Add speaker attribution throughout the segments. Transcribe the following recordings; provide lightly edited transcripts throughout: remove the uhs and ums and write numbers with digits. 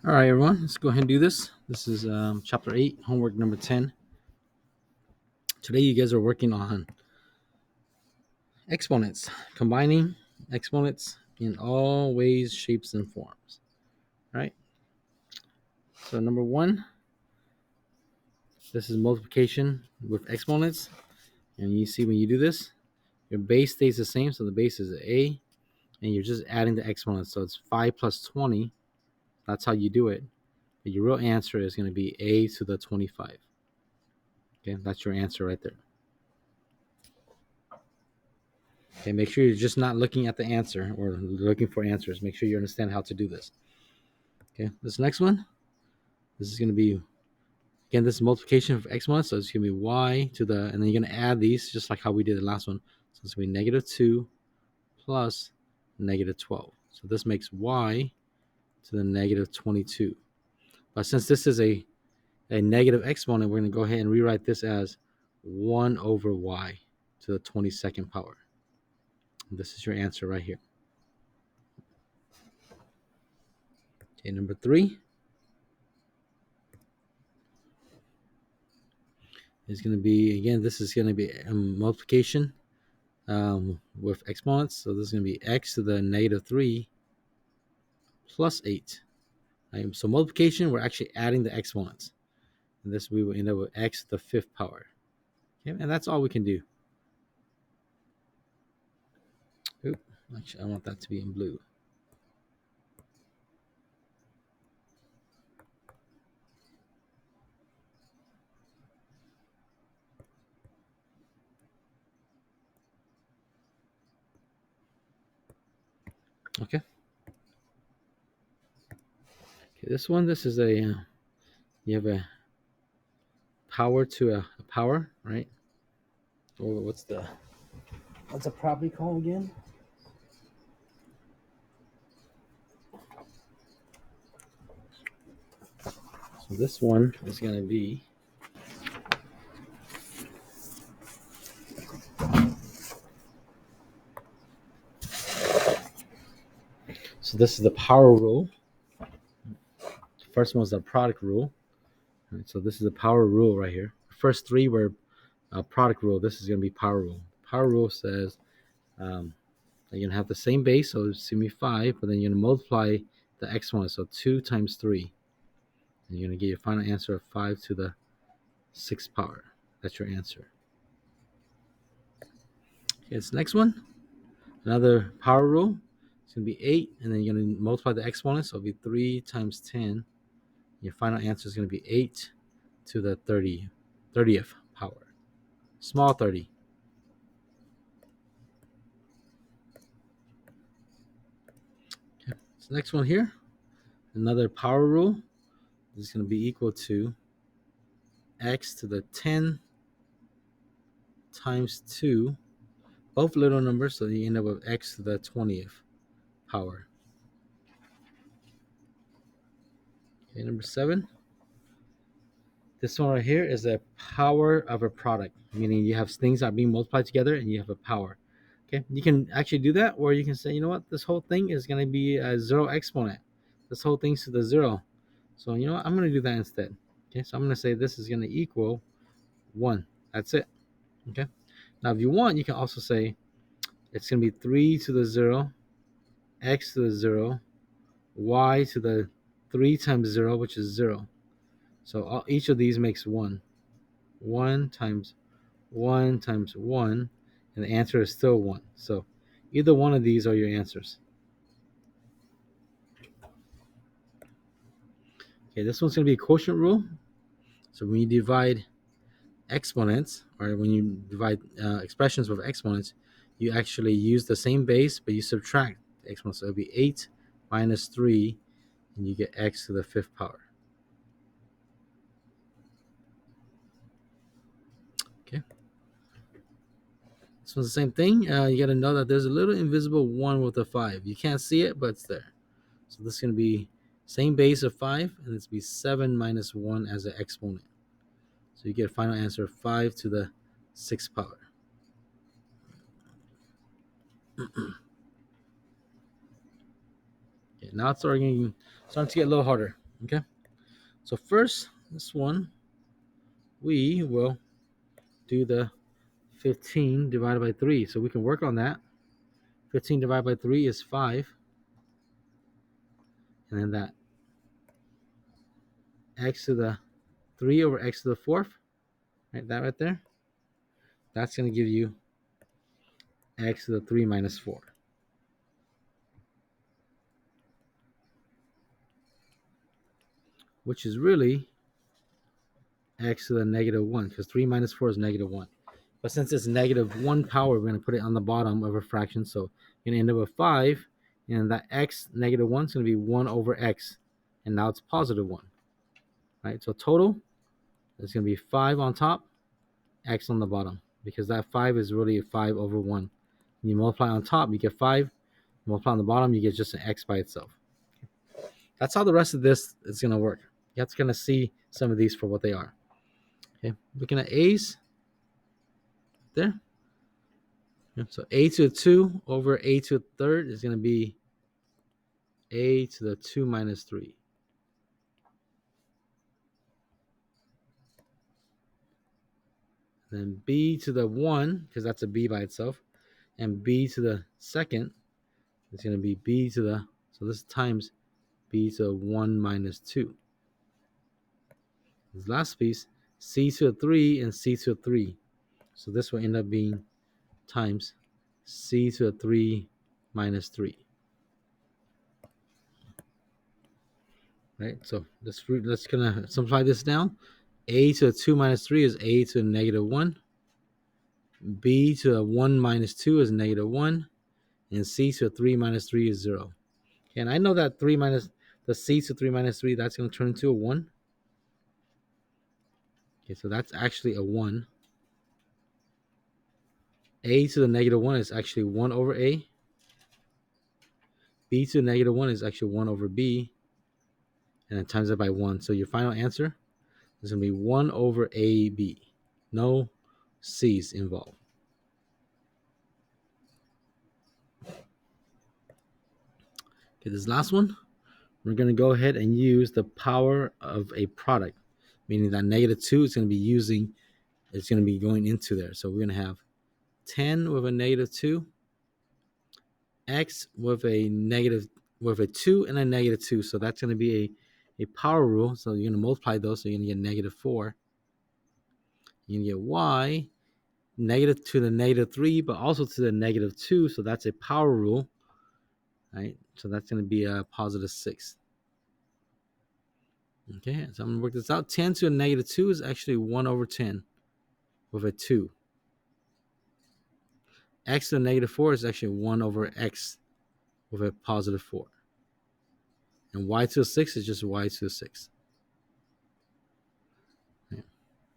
Speaker 1: All right, everyone, let's go ahead and do this. This is chapter 8, homework number 10. Today, you guys are working on exponents, combining exponents in all ways, shapes, and forms. All right, so number one, this is multiplication with exponents. And you see when you do this, your base stays the same. So the base is a, and you're just adding the exponents. So it's 5 plus 20. That's how you do it. But your real answer is going to be a to the 25. Okay, that's your answer right there. Okay, make sure you're just not looking at the answer or looking for answers. Make sure you understand how to do this. Okay, this next one, this is going to be, again, this is multiplication of exponents. So it's going to be y to the, and then you're going to add these just like how we did the last one. So it's going to be negative 2 plus negative 12. So this makes y to the negative 22. But since this is a negative exponent, we're going to go ahead and rewrite this as 1 over y to the 22nd power. And this is your answer right here. Okay, number 3 is going to be, again, this is going to be a multiplication with exponents. So this is going to be x to the negative 3 plus 8. Right? So multiplication, we're actually adding the exponents. And this we will end up with x to the 5th power. Okay, and that's all we can do. Oop, actually, I want that to be in blue. Okay. Okay, this one, this is a, you have a power to a power, right? Or what's the property called again? So this one is going to be, so this is the power rule. The first one is the product rule. Right, so this is the power rule right here. The first three were product rule. This is going to be power rule. Power rule says that you're going to have the same base, so it's going to be 5, but then you're going to multiply the exponent, so 2 times 3. And you're going to get your final answer of 5 to the 6th power. That's your answer. Okay, this next one, another power rule. It's going to be 8, and then you're going to multiply the exponent, so it'll be 3 times 10. Your final answer is going to be 8 to the 30th power. Small 30. Okay. So next one here, another power rule. This is going to be equal to x to the 10 times 2, both little numbers, so you end up with x to the 20th power. Okay, number 7. This one right here is a power of a product, meaning you have things that are being multiplied together and you have a power. Okay, you can actually do that, or you can say, you know what, this whole thing is going to be a 0 exponent. This whole thing's to the 0. So, you know what, I'm going to do that instead. Okay, so I'm going to say this is going to equal 1. That's it. Okay, now if you want, you can also say it's going to be 3 to the 0, x to the 0, y to the 3 times 0, which is 0. So each of these makes 1. 1 times 1 times 1, and the answer is still 1. So either one of these are your answers. Okay, this one's going to be a quotient rule. So when you divide exponents, or when you divide expressions with exponents, you actually use the same base, but you subtract the exponents. So it'll be 8 minus 3, and you get x to the 5th power. Okay. This one's the same thing. You got to know that there's a little invisible 1 with a 5. You can't see it, but it's there. So this is going to be same base of 5, and it's be 7 minus 1 as an exponent. So you get a final answer of 5 to the 6th power. Okay, now it's starting to get a little harder. Okay, so first, this one, we will do the 15 divided by 3. So we can work on that. 15 divided by 3 is 5. And then that x to the 3 over x to the 4th, right? That right there, that's going to give you x to the 3 minus 4, which is really x to the negative 1, because 3 minus 4 is negative 1. But since it's negative 1 power, we're going to put it on the bottom of a fraction. So you're going to end up with 5, and that x negative 1 is going to be 1 over x. And now it's positive 1, right? So total is going to be 5 on top, x on the bottom, because that 5 is really a 5 over 1. When you multiply on top, you get 5. Multiply on the bottom, you get just an x by itself. That's how the rest of this is going to work. You have to kind of see some of these for what they are. Okay, looking at a's there. So a to the 2 over a to the third is going to be a to the 2 minus 3. Then b to the 1, because that's a b by itself. And b to the second is going to be b to the, so this times b to the 1 minus 2. This last piece, c to the 3 and c to the 3. So this will end up being times c to the 3 minus 3. Right? So let's kind of simplify this down. A to the 2 minus 3 is a to the negative 1. B to the 1 minus 2 is negative 1. And c to the 3 minus 3 is 0. Okay, and I know that 3 minus the c to 3 minus 3, that's going to turn into a 1. Okay, so that's actually a 1. A to the negative 1 is actually 1 over a. B to the negative 1 is actually 1 over b. And then times it by 1. So your final answer is going to be 1 over ab. No c's involved. Okay, this last one, we're going to go ahead and use the power of a product, meaning that negative 2 is going to be it's going to be going into there. So we're going to have 10 with a negative 2, x with a 2 and a negative 2. So that's going to be a power rule. So you're going to multiply those. So you're going to get negative 4. You're going to get y negative to the negative 3, but also to the negative 2. So that's a power rule, right? So that's going to be a positive 6. Okay, so I'm going to work this out. 10 to a negative 2 is actually 1 over 10 with a 2. X to the negative 4 is actually 1 over x with a positive 4. And y to the 6 is just y to the 6. Okay.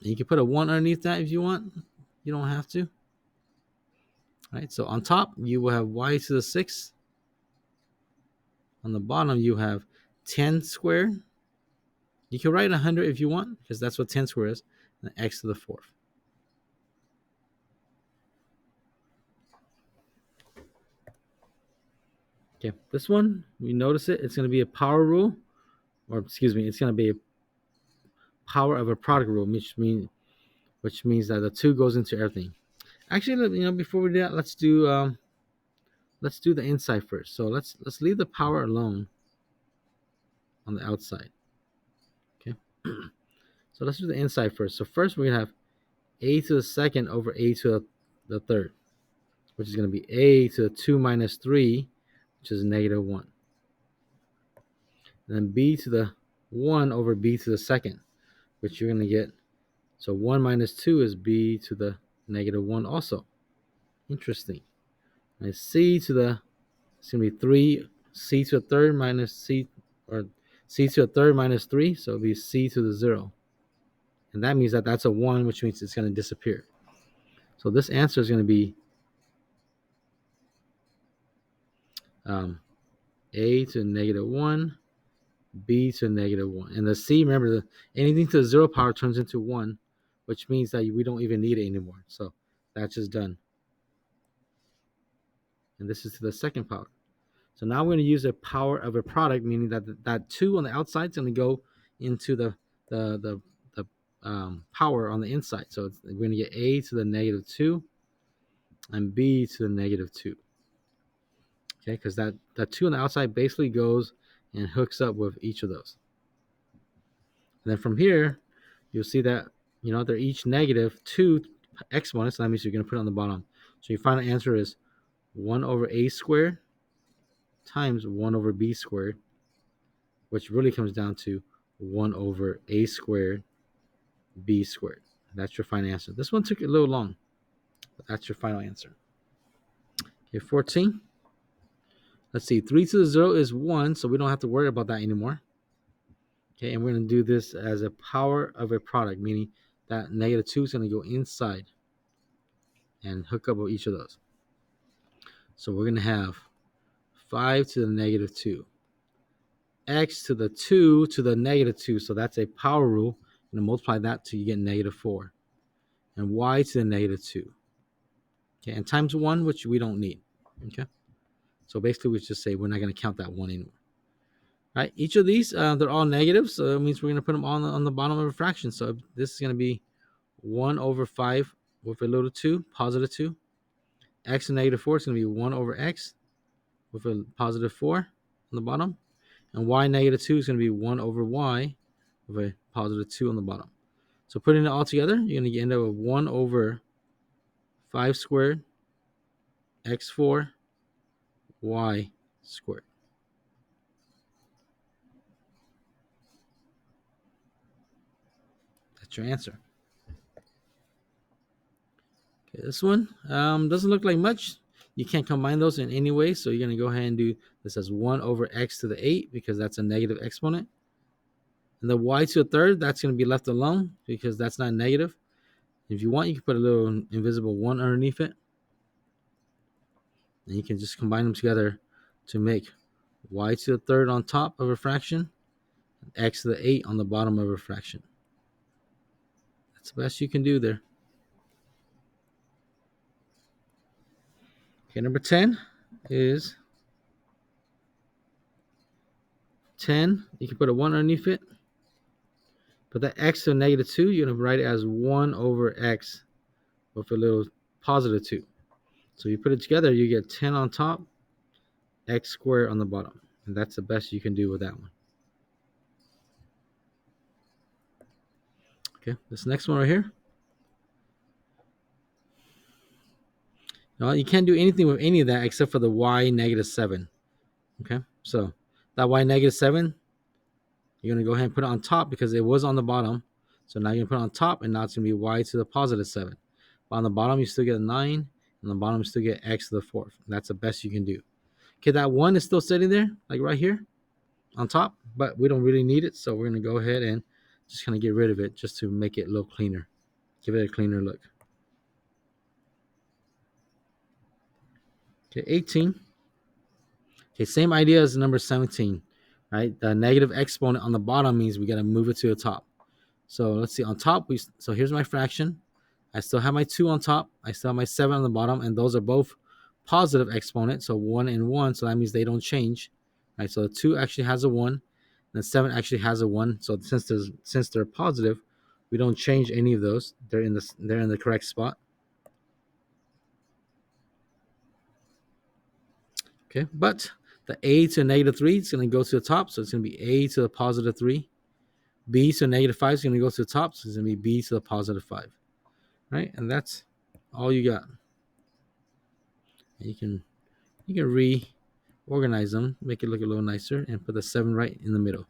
Speaker 1: And you can put a 1 underneath that if you want. You don't have to. All right, so on top, you will have y to the 6. On the bottom, you have 10 squared. You can write 100 if you want, because that's what 10 squared is. And x to the 4th. Okay, this one, we notice it. It's going to be a power rule, or excuse me, it's going to be a power of a product rule, which means that the 2 goes into everything. Actually, before we do that, let's do the inside first. So let's leave the power alone on the outside. Okay. So let's do the inside first. So first we're gonna have a to the second over a to the third, which is going to be a to the 2 minus 3, which is negative 1. And then b to the 1 over b to the second, which you're going to get. So 1 minus 2 is b to the negative 1 also. Interesting. And c to the, it's going to be 3, c to the third minus c, or c to the third minus 3, so it'll be c to the 0. And that means that that's a 1, which means it's going to disappear. So this answer is going to be a to negative 1, b to negative 1. And the c, remember, anything to the 0 power turns into 1, which means that we don't even need it anymore. So that's just done. And this is to the second power. So now we're going to use the power of a product, meaning that that 2 on the outside is going to go into the power on the inside. So we're going to get a to the negative 2 and b to the negative 2. Okay, because that 2 on the outside basically goes and hooks up with each of those. And then from here, you'll see that, they're each negative 2 exponents. So that means you're going to put it on the bottom. So your final answer is 1 over a squared times 1 over b squared, which really comes down to 1 over a squared b squared. That's your final answer. This one took a little long, but that's your final answer. Okay, 14. Let's see, 3 to the 0 is 1, so we don't have to worry about that anymore. Okay, and we're going to do this as a power of a product, meaning that negative 2 is going to go inside and hook up with each of those. So we're going to have 5 to the negative 2, x to the 2 to the negative 2, so that's a power rule. You're going to multiply that till you get negative 4, and y to the negative 2. Okay, and times 1, which we don't need. Okay, so basically we just say we're not going to count that 1 anymore. All right, each of these, they're all negatives, so it means we're going to put them on the bottom of a fraction. So this is going to be 1 over 5 with a little 2, positive 2. X and negative 4 is going to be 1 over x with a positive 4 on the bottom. And y negative 2 is going to be 1 over y with a positive 2 on the bottom. So putting it all together, you're going to end up with 1 over 5 squared x4 y squared. That's your answer. Okay, this one doesn't look like much. You can't combine those in any way, so you're going to go ahead and do this as 1 over x to the 8 because that's a negative exponent. And the y to the third, that's going to be left alone because that's not negative. If you want, you can put a little invisible 1 underneath it. And you can just combine them together to make y to the third on top of a fraction and x to the 8 on the bottom of a fraction. That's the best you can do there. Okay, number 10 is 10. You can put a 1 underneath it. But that x to negative 2, you're going to write it as 1 over x with a little positive 2. So you put it together, you get 10 on top, x squared on the bottom. And that's the best you can do with that one. Okay, this next one right here. No, you can't do anything with any of that except for the y negative 7. Okay, so that y negative 7, you're going to go ahead and put it on top because it was on the bottom. So now you're going to put it on top, and now it's going to be y to the positive 7. But on the bottom, you still get a 9. And on the bottom, you still get x to the 4th. That's the best you can do. Okay, that 1 is still sitting there, like right here on top, but we don't really need it. So we're going to go ahead and just kind of get rid of it just to make it a little cleaner. Give it a cleaner look. Okay, 18. Okay, same idea as number 17, right? The negative exponent on the bottom means we got to move it to the top. So let's see, on top, so here's my fraction. I still have my 2 on top. I still have my 7 on the bottom, and those are both positive exponents, so 1 and 1, so that means they don't change, right? So the 2 actually has a 1, and the 7 actually has a 1. So since they're positive, we don't change any of those. They're in the correct spot. Okay, but the a to negative 3 is going to go to the top, so it's going to be a to the positive 3. B to negative 5 is going to go to the top, so it's going to be b to the positive 5. Right, and that's all you got. And you can reorganize them, make it look a little nicer, and put the 7 right in the middle.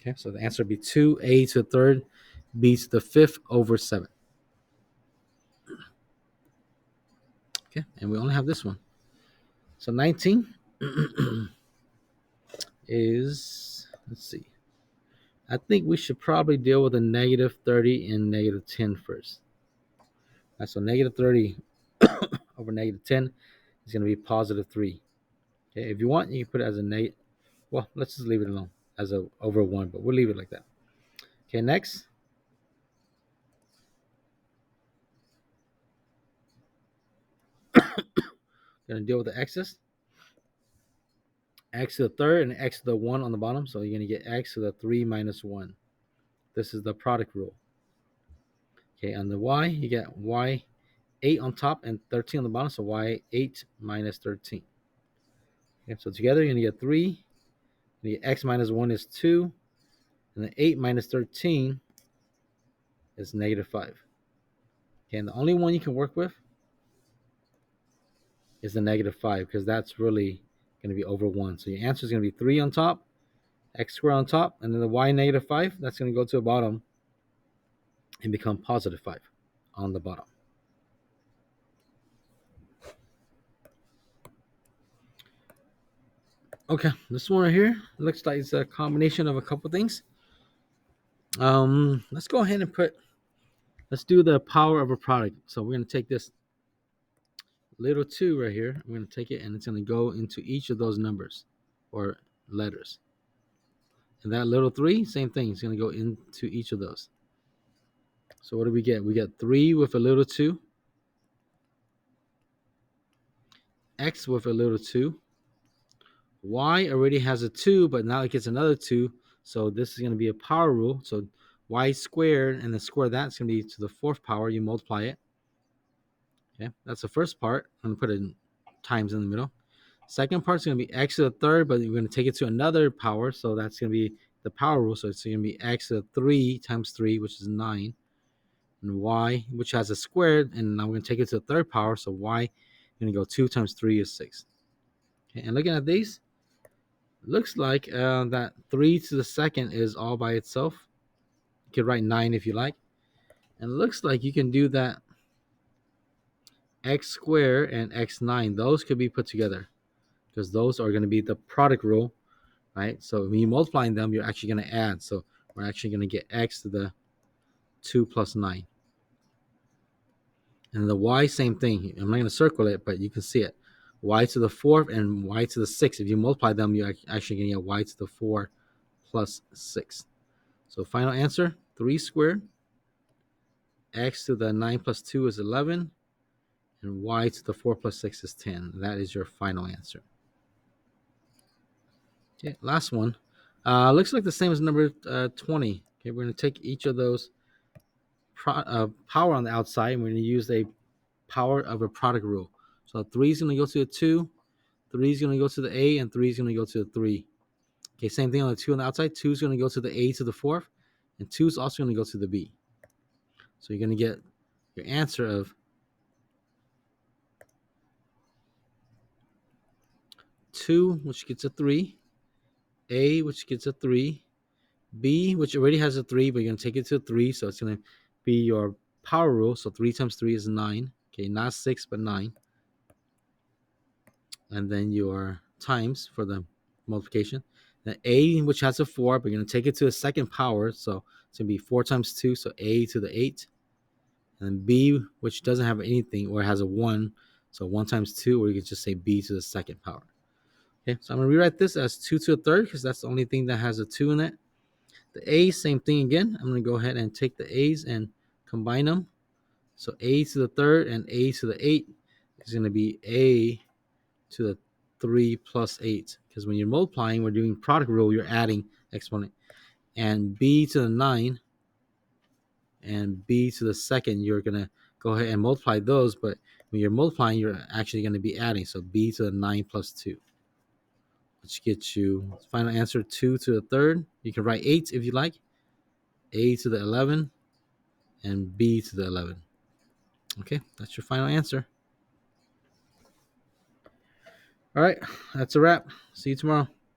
Speaker 1: Okay, so the answer would be 2a to the third, b to the 5th over 7. Okay, and we only have this one. So 19 is, let's see, I think we should probably deal with a negative 30 and negative 10 first. Right, so negative 30 over negative 10 is going to be positive 3. Okay, if you want, you can put it as a negative. Well, let's just leave it alone as a over 1, but we'll leave it like that. Okay, next. Going to deal with the x's. x to the third and x to the 1 on the bottom. So you're going to get x to the 3 minus 1. This is the product rule. Okay, on the y, you get y 8 on top and 13 on the bottom. So y 8 minus 13. Okay, so together you're going to get 3. The x minus 1 is 2. And the 8 minus 13 is negative 5. Okay, and the only one you can work with is the negative 5 because that's really going to be over 1. So your answer is going to be 3 on top, x squared on top, and then the y negative 5, that's going to go to the bottom and become positive 5 on the bottom. Okay, this one right here looks like it's a combination of a couple things. Let's go ahead and let's do the power of a product. So we're going to take this little 2 right here. We're going to take it and it's going to go into each of those numbers or letters. And that little 3, same thing. It's going to go into each of those. So what do we get? We get 3 with a little 2, x with a little 2. Y already has a 2, but now it gets another 2. So this is going to be a power rule. So y squared and the square of that's going to be to the 4th power. You multiply it. Okay, that's the first part. I'm going to put it in times in the middle. Second part is going to be x to the 3rd, but we're going to take it to another power. So that's going to be the power rule. So it's going to be x to the 3 times 3, which is 9. And y, which has a squared, and now we're going to take it to the 3rd power. So y is going to go 2 times 3 is 6. Okay, and looking at these, looks like that 3 to the 2nd is all by itself. You could write 9 if you like. And it looks like you can do that x squared and x9. Those could be put together because those are going to be the product rule, right? So when you're multiplying them, you're actually going to add. So we're actually going to get x to the 2 plus 9. And the y, same thing. I'm not going to circle it, but you can see it. Y to the 4th and y to the 6th. If you multiply them, you're actually going to get y to the 4 plus 6. So final answer, 3 squared. X to the 9 plus 2 is 11. And y to the 4 plus 6 is 10. That is your final answer. Okay, last one. Looks like the same as number 20. Okay, we're going to take each of those power on the outside, and we're going to use a power of a product rule. So 3 is going to go to the 2, 3 is going to go to the a, and 3 is going to go to the 3. Okay, same thing on the 2 on the outside. 2 is going to go to the a to the 4th, and 2 is also going to go to the b. So you're going to get your answer of 2, which gets a 3, a, which gets a 3, b, which already has a 3, but you're going to take it to a 3, so it's going to be your power rule. So 3 times 3 is 9. Okay, not 6, but 9. And then your times for the multiplication. Then a, which has a 4, but you're going to take it to a 2nd power, so it's going to be 4 times 2, so a to the 8. And then b, which doesn't have anything, or has a 1, so 1 times 2, or you could just say b to the 2nd power. Okay, so I'm going to rewrite this as 2 to the 3rd because that's the only thing that has a 2 in it. The a, same thing again. I'm going to go ahead and take the a's and combine them. So a to the 3rd and a to the 8 is going to be a to the 3 plus 8. Because when you're multiplying, we're doing product rule, you're adding exponent. And b to the 9 and b to the 2nd, you're going to go ahead and multiply those. But when you're multiplying, you're actually going to be adding. So b to the 9 plus 2. Which gets you final answer 2 to the 3rd. You can write 8 if you like. A to the 11 and b to the 11. Okay, that's your final answer. All right, that's a wrap. See you tomorrow.